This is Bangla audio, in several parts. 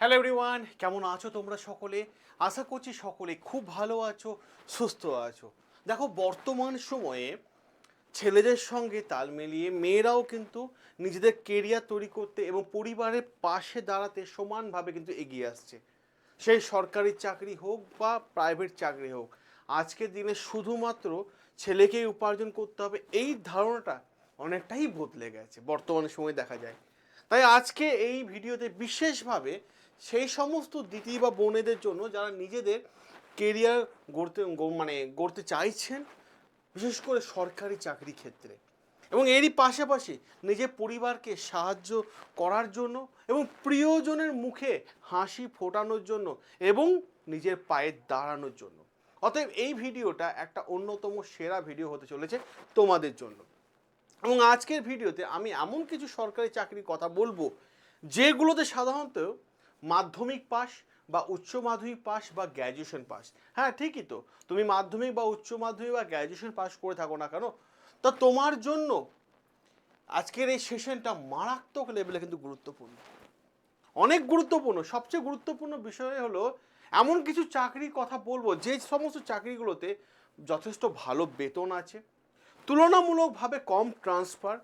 হ্যালো এভরিওয়ান, কেমন আছো তোমরা সকলে? আশা করছি সকলে খুব ভালো আছো, সুস্থ আছো। দেখো, বর্তমান সময়ে ছেলেদের সঙ্গে তাল মিলিয়ে মেয়েরাও কিন্তু নিজেদের কেরিয়ার তৈরি করতে এবং পরিবারের পাশে দাঁড়াতে সমানভাবে কিন্তু এগিয়ে আসছে। সেই সরকারি চাকরি হোক বা প্রাইভেট চাকরি হোক, আজকের দিনে শুধুমাত্র ছেলেকেই উপার্জন করতে হবে এই ধারণাটা অনেকটাই বদলে গেছে বর্তমান সময়ে দেখা যায়। তাই আজকে এই ভিডিওতে বিশেষভাবে সেই সমস্ত দিদি বা বোনেদের জন্য যারা নিজেদের কেরিয়ার গড়তে চাইছেন, বিশেষ করে সরকারি চাকরি ক্ষেত্রে, এবং এরই পাশাপাশি নিজের পরিবারকে সাহায্য করার জন্য এবং প্রিয়জনের মুখে হাসি ফোটানোর জন্য এবং নিজের পায়ে দাঁড়ানোর জন্য। অতএব এই ভিডিওটা একটা অন্যতম সেরা ভিডিও হতে চলেছে তোমাদের জন্য। এবং আজকের ভিডিওতে আমি এমন কিছু সরকারি চাকরির কথা বলবো যেগুলোতে সাধারণত মাধ্যমিক পাস বা উচ্চ মাধ্যমিক পাস বা গ্র্যাজুয়েশন পাস, হ্যাঁ ঠিকই তো, তুমি মাধ্যমিক বা উচ্চ মাধ্যমিক বা গ্র্যাজুয়েশন পাস করে থাকো না কেন, তা তোমার জন্য আজকের এই সেশনটা মারাত্মক লেভেলে কিন্তু গুরুত্বপূর্ণ, অনেক গুরুত্বপূর্ণ। সবচেয়ে গুরুত্বপূর্ণ বিষয় হলো এমন কিছু চাকরির কথা বলবো যে সমস্ত চাকরিগুলোতে যথেষ্ট ভালো বেতন আছে, তুলনামূলকভাবে কম ট্রান্সফার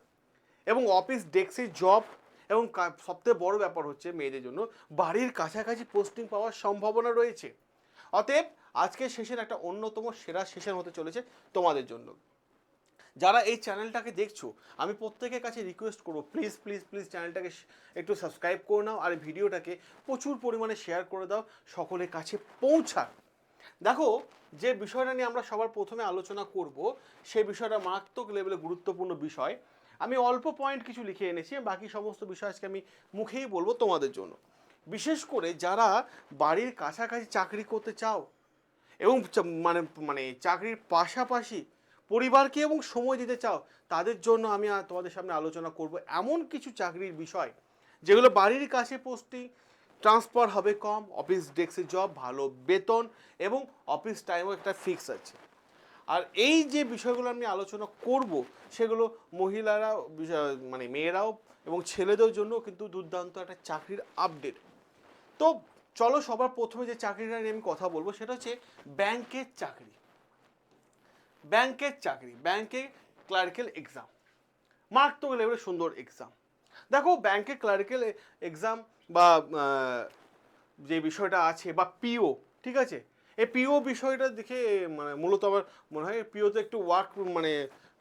এবং অফিস ডেস্কের জব, এবং সবথেকে বড় ব্যাপার হচ্ছে মেয়েদের জন্য বাড়ির কাছাকাছি পোস্টিং পাওয়ার সম্ভাবনা রয়েছে। অতএব আজকের সেশন একটা অন্যতম সেরা সেশন হতে চলেছে তোমাদের জন্য। যারা এই চ্যানেলটাকে দেখছো, আমি প্রত্যেকের কাছে রিকোয়েস্ট করবো, প্লিজ প্লিজ প্লিজ চ্যানেলটাকে একটু সাবস্ক্রাইব করে নাও আর ভিডিওটাকে প্রচুর পরিমাণে শেয়ার করে দাও, সকলের কাছে পৌঁছাক। দেখো, যে বিষয়টা নিয়ে আমরা সবার প্রথমে আলোচনা করব সেই বিষয়টা মারাত্মক লেভেলে গুরুত্বপূর্ণ বিষয়। আমি অল্প পয়েন্ট কিছু লিখে এনেছি, বাকি সমস্ত বিষয় আজকে আমি মুখেই বলবো তোমাদের জন্য। বিশেষ করে যারা বাড়ির কাছাকাছি চাকরি করতে চাও এবং মানে মানে চাকরির পাশাপাশি পরিবারকে এবং সময় দিতে চাও, তাদের জন্য আমি তোমাদের সামনে আলোচনা করব এমন কিছু চাকরির বিষয় যেগুলো বাড়ির কাছে পোস্টিং, ট্রান্সফার হবে কম, অফিস ডেস্কের জব, ভালো বেতন এবং অফিস টাইমও একটা ফিক্স আছে। আর এই যে বিষয়গুলো আমি আলোচনা করব সেগুলো মহিলারা, মেয়েরাও এবং ছেলেদের জন্য কিন্তু দুর্দান্ত একটা চাকরির আপডেট। তো চলো, সবার প্রথমে যে চাকরিটা নিয়ে আমি কথা বলবো সেটা হচ্ছে ব্যাংকের চাকরি। ব্যাংকে ক্লার্কেল এক্সাম, মারাত্মক লেভেলের সুন্দর এক্সাম। দেখো, ব্যাংকে ক্লার্কেল এক্সাম বা যে বিষয়টা আছে বা পিও, ঠিক আছে, এই পিও বিষয়টা দেখে মূলত আমার মনে হয় পিওতে একটু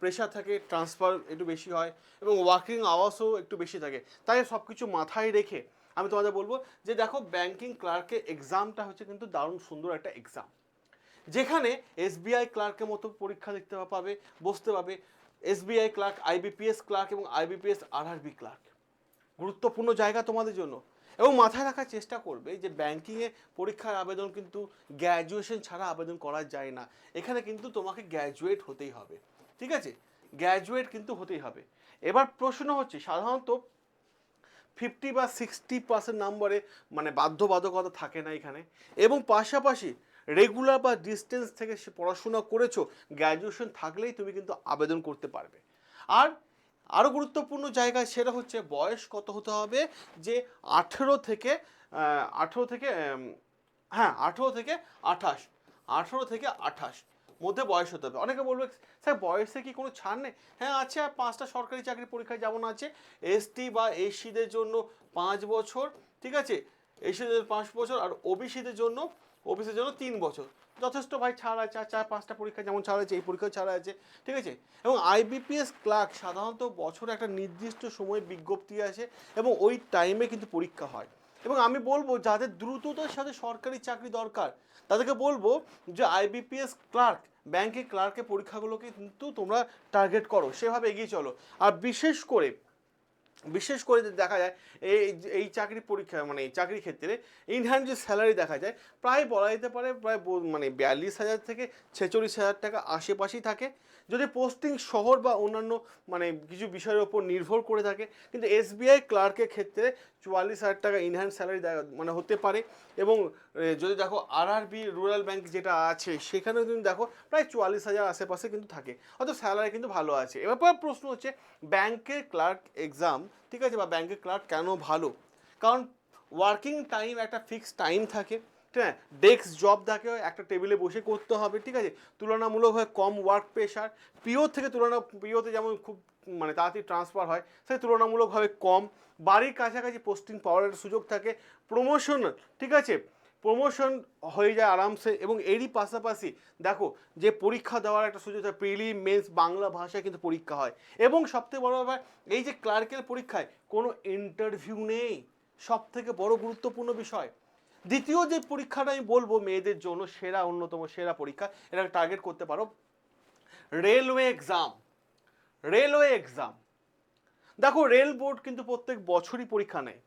প্রেশার থাকে, ট্রান্সফার একটু বেশি হয় এবং ওয়ার্কিং আওয়ার্সও একটু বেশি থাকে। তাই সব কিছু মাথায় রেখে আমি তোমাদের বলবো যে দেখো, ব্যাংকিং ক্লার্কের এক্সামটা হচ্ছে কিন্তু দারুণ সুন্দর একটা এক্সাম, যেখানে এসবিআই ক্লার্কের মতো পরীক্ষা দেখতে পাবে, বসতে পাবে এসবিআই ক্লার্ক, আইবিপিএস ক্লার্ক এবং আইবিপিএস আরআরবি ক্লার্ক। গুরুত্বপূর্ণ জায়গা তোমাদের জন্য। এবং মাথায় রাখার চেষ্টা করবে যে ব্যাংকিংয়ে পরীক্ষার আবেদন কিন্তু গ্র্যাজুয়েশন ছাড়া আবেদন করা যায় না, এখানে কিন্তু তোমাকে গ্র্যাজুয়েট হতেই হবে, ঠিক আছে, গ্র্যাজুয়েট কিন্তু হতেই হবে। এবার প্রশ্ন হচ্ছে, সাধারণত 50 বা 60% নম্বরে বাধ্যবাধকতা থাকে না এখানে, এবং পাশাপাশি রেগুলার বা ডিস্টেন্স থেকে সে পড়াশোনা করেছো, গ্র্যাজুয়েশন থাকলেই তুমি কিন্তু আবেদন করতে পারবে। আর আরও গুরুত্বপূর্ণ জায়গা সেটা হচ্ছে বয়স কত হতে হবে, যে 18 থেকে 18 থেকে হ্যাঁ 18 থেকে 28, 18 থেকে 28 মধ্যে বয়স হতে হবে। অনেকে বলবে, স্যার বয়সে কি কোনো ছাড় নেই? হ্যাঁ আছে, 5টা সরকারি চাকরি পরীক্ষায় যেমন আছে, এসটি বা এসসিদের জন্য 5 বছর, ঠিক আছে, এসসিদের 5 বছর, আর ওবিসিদের জন্য 3 বছর, যথেষ্ট ভাই ছাড় আছে। আর 4-5টা পরীক্ষা যেমন ছাড় আছে, এই পরীক্ষাও ছাড় আছে, ঠিক আছে। এবং আইবিপিএস ক্লার্ক সাধারণত বছরে একটা নির্দিষ্ট সময় বিজ্ঞপ্তি আছে এবং ওই টাইমে কিন্তু পরীক্ষা হয়। এবং আমি বলবো যাদের দ্রুততার সাথে সরকারি চাকরি দরকার, তাদেরকে বলবো যে আইবিপিএস ক্লার্ক, ব্যাংকের ক্লার্কের পরীক্ষাগুলোকে কিন্তু তোমরা টার্গেট করো, সেভাবে এগিয়ে চলো। আর বিশেষ করে দেখা যায় এই এই চাকরি পরীক্ষা এই চাকরির ক্ষেত্রে ইনহ্যান্ড যে স্যালারি দেখা যায়, প্রায় বলা যেতে পারে প্রায় 42,000 থেকে 46,000 টাকা আশেপাশেই থাকে, যদি পোস্টিং শহর বা অন্যান্য কিছু বিষয়ের ওপর নির্ভর করে থাকে। কিন্তু এসবিআই ক্লার্কের ক্ষেত্রে 44,000 টাকা ইনহ্যান্ড স্যালারি হতে পারে। এবং যদি দেখো আরআরবি রুরাল ব্যাংক যেটা আছে, সেখানেও তুমি দেখো প্রায় 44,000 আশেপাশে কিন্তু থাকে, অর্থাৎ স্যালারি কিন্তু ভালো আছে। এবার প্রশ্ন হচ্ছে ব্যাংকের ক্লার্ক এক্সাম, ঠিক আছে, বা ব্যাংকের ক্লার্ক কেন ভালো? কারণ ওয়ার্কিং টাইম একটা ফিক্সড টাইম থাকে, ঠিক আছে, ডেস্ক জব থাকে, একটা টেবিলে বসে করতে হবে, ঠিক আছে, তুলনামূলকভাবে কম ওয়ার্ক প্রেশার, পিওর থেকে পিওতে যেমন খুব মানে তাড়াতাড়ি ট্রান্সফার হয়, সেই তুলনামূলকভাবে কম, বাড়ির কাছাকাছি পোস্টিং পাওয়ার একটা সুযোগ থাকে, প্রমোশন, ঠিক আছে, প্রমোশন হয়ে যায় আরামসে। এবং এরই পাশাপাশি দেখো যে পরীক্ষা দেওয়ার একটা সুযোগ থাকে, প্রিলি মেন্স বাংলা ভাষায় কিন্তু পরীক্ষা হয়। এবং সবথেকে বড় ব্যাপার, এই যে ক্লার্কের পরীক্ষায় কোনো ইন্টারভিউ নেই, সব থেকে বড় গুরুত্বপূর্ণ বিষয়। দ্বিতীয় যে পরীক্ষাটা আমি বলবো মেয়েদের জন্য সেরা, অন্যতম সেরা পরীক্ষা, এটা টার্গেট করতে পারো, রেলওয়ে এক্সাম। রেলওয়ে এক্সাম দেখো, রেল বোর্ড কিন্তু প্রত্যেক বছরই পরীক্ষা নেয়,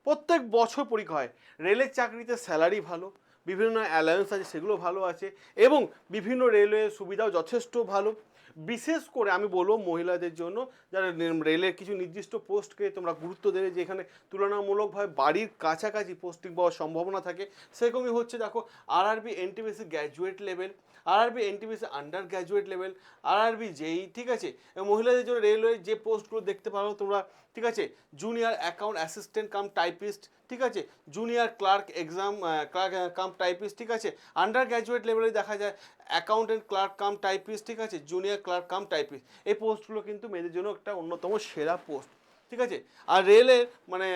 প্রত্যেক বছর পরীক্ষা হয়। রেলের চাকরিতে স্যালারি ভালো, বিভিন্ন অ্যালায়েন্স আছে সেগুলো ভালো আছে, এবং বিভিন্ন রেলওয়ে সুবিধাও যথেষ্ট ভালো। বিশেষ করে আমি বলবো মহিলাদের জন্য, যারা রেলের কিছু নির্দিষ্ট পোস্টকে তোমরা গুরুত্ব দেবে, যেখানে তুলনামূলকভাবে বাড়ির কাছাকাছি পোস্টিং পাওয়ার সম্ভাবনা থাকে, সেরকমই হচ্ছে দেখো RRB NTPC graduate level, RRB NTPC under graduate level, RRB যেই, ঠিক আছে। এবং মহিলাদের জন্য রেলওয়ে যে পোস্টগুলো দেখতে পারো তোমরা, ঠিক আছে, junior account assistant cum typist, ঠিক আছে, junior clerk exam clerk cum typist, ঠিক আছে, আন্ডার গ্র্যাজুয়েট লেভেলে দেখা যায় অ্যাকাউন্টেন্ট ক্লার্ক কাম টাইপিস্ট, ঠিক আছে, জুনিয়র ক্লার্ক কাম টাইপিস্ট। এই পোস্টগুলো কিন্তু মেয়েদের জন্য একটা অন্যতম সেরা পোস্ট, ঠিক আছে। আর রেলের মানে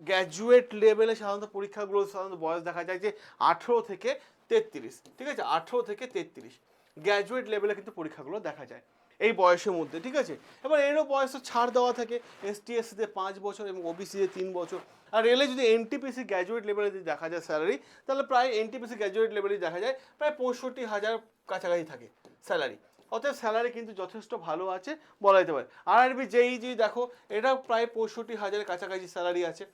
গ্র্যাজুয়েট লেভেলে সাধারণত পরীক্ষাগুলো সাধারণত বয়স দেখা যায় যে 18 থেকে 33, ঠিক আছে, 18 থেকে 33 গ্র্যাজুয়েট লেভেলে কিন্তু পরীক্ষাগুলো দেখা যায় এই বয়সের মধ্যে, ঠিক আছে। এবার এরও বয়সে ছাড় দেওয়া থাকে, এসটি এসসিতে 5 বছর এবং ওবিসিতে 3 বছর। আর রেলে যদি এনটিপিসি গ্র্যাজুয়েট লেভেলে যদি দেখা যায় স্যালারি, তাহলে প্রায় এনটিপিসি গ্র্যাজুয়েট লেভেলেই দেখা যায় প্রায় 65,000 কাছাকাছি থাকে স্যালারি। অতএব স্যালারি কিন্তু যথেষ্ট ভালো আছে বলা যেতে পারে। আরআরবি যেই যে দেখো, এটা প্রায় 65,000 কাছাকাছি স্যালারি আছে,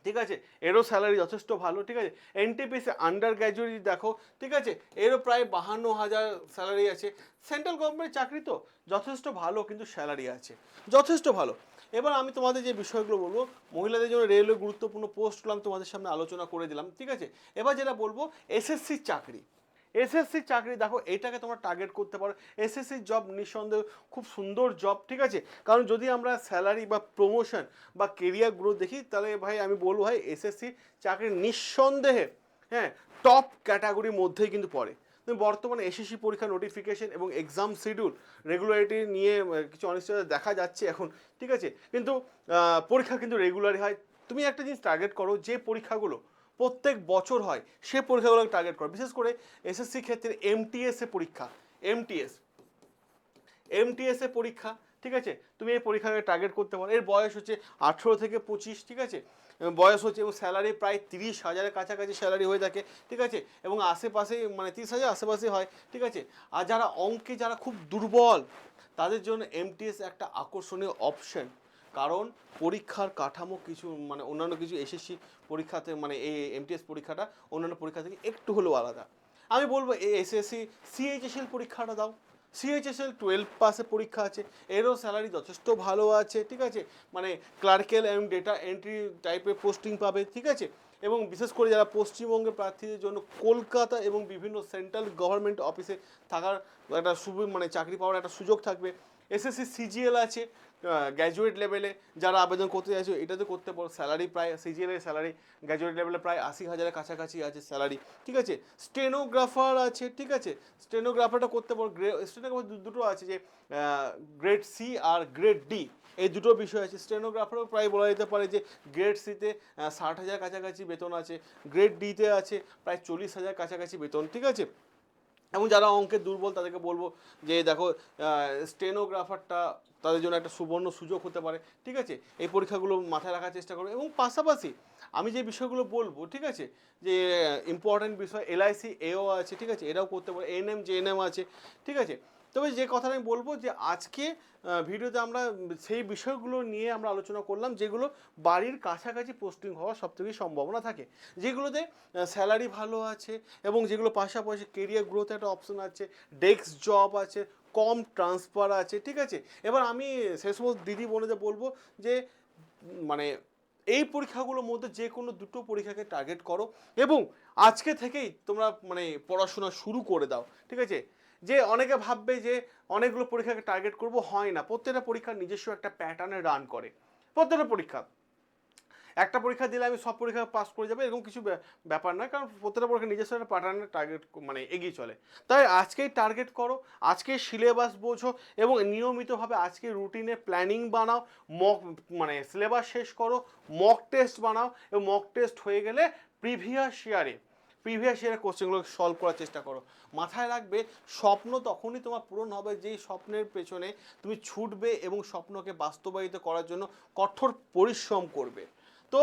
ঠিক আছে, এরও স্যালারি যথেষ্ট ভালো, ঠিক আছে। এনটিপিসি আন্ডার গ্র্যাজুয়েট দেখো, ঠিক আছে, এরও প্রায় 52,000 স্যালারি আছে। সেন্ট্রাল গভর্নমেন্টের চাকরি তো যথেষ্ট ভালো কিন্তু স্যালারি আছে, যথেষ্ট ভালো। এবার আমি তোমাদের যে বিষয়গুলো বলবো, মহিলাদের জন্য রেলওয়ে গুরুত্বপূর্ণ পোস্টগুলো আমি তোমাদের সামনে আলোচনা করে দিলাম, ঠিক আছে। এবার যেটা বলবো এসএসসির চাকরি, এসএসসির চাকরি দেখো এটাকে তোমরা টার্গেট করতে পারো। এসএসসির জব নিঃসন্দেহ খুব সুন্দর জব, ঠিক আছে, কারণ যদি আমরা স্যালারি বা প্রমোশন বা কেরিয়ার গ্রোথ দেখি, তাহলে ভাই আমি বলবো ভাই এসএসসি চাকরি নিঃসন্দেহে, হ্যাঁ, টপ ক্যাটাগরির মধ্যেই কিন্তু পড়ে। বর্তমানে এসএসসি পরীক্ষা নোটিফিকেশন এবং এক্সাম শিডিউল রেগুলারিটি নিয়ে কিছু অনিশ্চয়তা দেখা যাচ্ছে এখন, ঠিক আছে, কিন্তু পরীক্ষা কিন্তু রেগুলারই হয়। তুমি একটা জিনিস টার্গেট করো, যে পরীক্ষাগুলো প্রত্যেক বছর হয় সে পরীক্ষাগুলোকে টার্গেট করো। বিশেষ করে এসএসসি ক্ষেত্রে এমটিএস এ পরীক্ষা, এমটিএস এমটিএস এ পরীক্ষা, ঠিক আছে, তুমি এই পরীক্ষাকে টার্গেট করতে পারো। এর বয়স হচ্ছে 18 থেকে 25, ঠিক আছে, বয়স হচ্ছে, এবং স্যালারি প্রায় 30,000-এর কাছাকাছি স্যালারি হয়ে থাকে, ঠিক আছে, এবং আশেপাশে মানে 30,000 আশেপাশে হয়, ঠিক আছে। আর যারা অঙ্কে যারা খুব দুর্বল, তাদের জন্য এমটিএস একটা আকর্ষণীয় অপশন, কারণ পরীক্ষার কাঠামো কিছু মানে অন্যান্য কিছু এসএসসি পরীক্ষাতে মানে এই এমটিএস পরীক্ষাটা অন্যান্য পরীক্ষা থেকে একটু হলেও আলাদা। আমি বলবো এই এসএসসি সিএইচএসএল পরীক্ষাটা দাও। সিএইচএসএল 12 পাসে পরীক্ষা আছে, এরও স্যালারি যথেষ্ট ভালো আছে, ঠিক আছে, মানে ক্লার্কেল এবং ডেটা এন্ট্রি টাইপের পোস্টিং পাবে, ঠিক আছে। এবং বিশেষ করে যারা পশ্চিমবঙ্গের প্রার্থীদের জন্য কলকাতা এবং বিভিন্ন সেন্ট্রাল গভর্নমেন্ট অফিসে থাকার একটা মানে চাকরি পাওয়ার একটা সুযোগ থাকবে। এসএসসি সিজিএল আছে গ্র্যাজুয়েট লেভেলে, যারা আবেদন করতে চাইছো এটাতে করতে পারো। স্যালারি প্রায় সিজিএলের স্যালারি গ্র্যাজুয়েট লেভেলে প্রায় 80,000-এর কাছাকাছি আছে স্যালারি, ঠিক আছে। স্টেনোগ্রাফার আছে, ঠিক আছে, স্টেনোগ্রাফারটা করতে পারো। স্টেনোগ্রাফার দুটো আছে, যে গ্রেড সি আর গ্রেড ডি, এই দুটো বিষয় আছে। স্টেনোগ্রাফারও প্রায় বলা যেতে পারে যে গ্রেড সিতে 60,000 কাছাকাছি বেতন আছে, গ্রেড ডিতে আছে প্রায় 40,000 কাছাকাছি বেতন, ঠিক আছে। এবং যারা অঙ্কে দুর্বল তাদেরকে বলবো যে দেখো স্টেনোগ্রাফারটা তাদের জন্য একটা সুবর্ণ সুযোগ হতে পারে, ঠিক আছে। এই পরীক্ষাগুলো মাথায় রাখার চেষ্টা করো। এবং পাশাপাশি আমি যে বিষয়গুলো বলবো, ঠিক আছে, যে ইম্পর্ট্যান্ট বিষয় এলআইসি এও আছে, ঠিক আছে, এরাও করতে পারে, এএনএম জেএনএম আছে, ঠিক আছে। তবে যে কথাটা আমি বলবো যে আজকে ভিডিওতে আমরা সেই বিষয়গুলো নিয়ে আমরা আলোচনা করলাম যেগুলো বাড়ির কাছাকাছি পোস্টিং হওয়ার সবথেকে সম্ভাবনা থাকে, যেগুলোতে স্যালারি ভালো আছে এবং যেগুলো পাশাপাশি কেরিয়ার গ্রোথ একটা অপশন আছে, ডেস্ক জব আছে, কম ট্রান্সফার আছে, ঠিক আছে। এবার আমি সেই সমস্ত দিদি বোনেদের বলবো যে মানে এই পরীক্ষাগুলোর মধ্যে যে কোনো দুটো পরীক্ষাকে টার্গেট করো এবং আজকে থেকেই তোমরা মানে পড়াশোনা শুরু করে দাও, ঠিক আছে। যে অনেকে ভাববে যে অনেকগুলো পরীক্ষাকে টার্গেট করব, হয় না। প্রত্যেকটা পরীক্ষার নিজস্ব একটা প্যাটার্নে রান করে, প্রত্যেকটা পরীক্ষা একটা পরীক্ষা দিলে আমি সব পরীক্ষা পাস করে যাবে এরকম কিছু ব্যাপার নয়, কারণ প্রত্যেকটা পরীক্ষা নিজস্ব একটা প্যাটার্নের টার্গেট মানে এগিয়ে চলে। তাই আজকেই টার্গেট করো, আজকে সিলেবাস বোঝো এবং নিয়মিতভাবে আজকে রুটিনে প্ল্যানিং বানাও, মক মানে সিলেবাস শেষ করো, মক টেস্ট বানাও এবং মক টেস্ট হয়ে গেলে প্রিভিয়াস ইয়ারের কোশ্চেনগুলো সলভ করার চেষ্টা করো। মাথায় রাখবে, স্বপ্ন তখনই তোমার পূরণ হবে যেই স্বপ্নের পেছনে তুমি ছুটবে এবং স্বপ্নকে বাস্তবায়িত করার জন্য কঠোর পরিশ্রম করবে। তো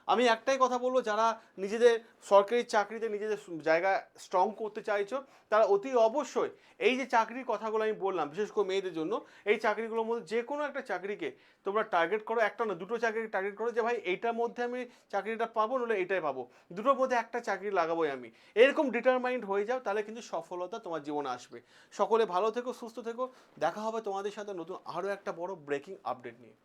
আমি একটাই কথা বলবো, যারা নিজেদের সরকারি চাকরিতে নিজেদের জায়গা স্ট্রং করতে চাইছো তারা অতি অবশ্যই এই যে চাকরির কথাগুলো আমি বললাম বিশেষ করে মেয়েদের জন্য, এই চাকরিগুলোর মধ্যে যে কোনো একটা চাকরিকে তোমরা টার্গেট করো, একটা না দুটো চাকরি টার্গেট করো যে ভাই এইটার মধ্যে আমি চাকরিটা পাবো, নলে এইটাই পাবো, দুটোর মধ্যে একটা চাকরি লাগাবোই আমি, এরকম ডিটারমাইন্ড হয়ে যাও, তাহলে কিন্তু সফলতা তোমার জীবনে আসবে। সকলে ভালো থেকো, সুস্থ থেকো, দেখা হবে তোমাদের সাথে নতুন আরও একটা বড় ব্রেকিং আপডেট নিয়ে।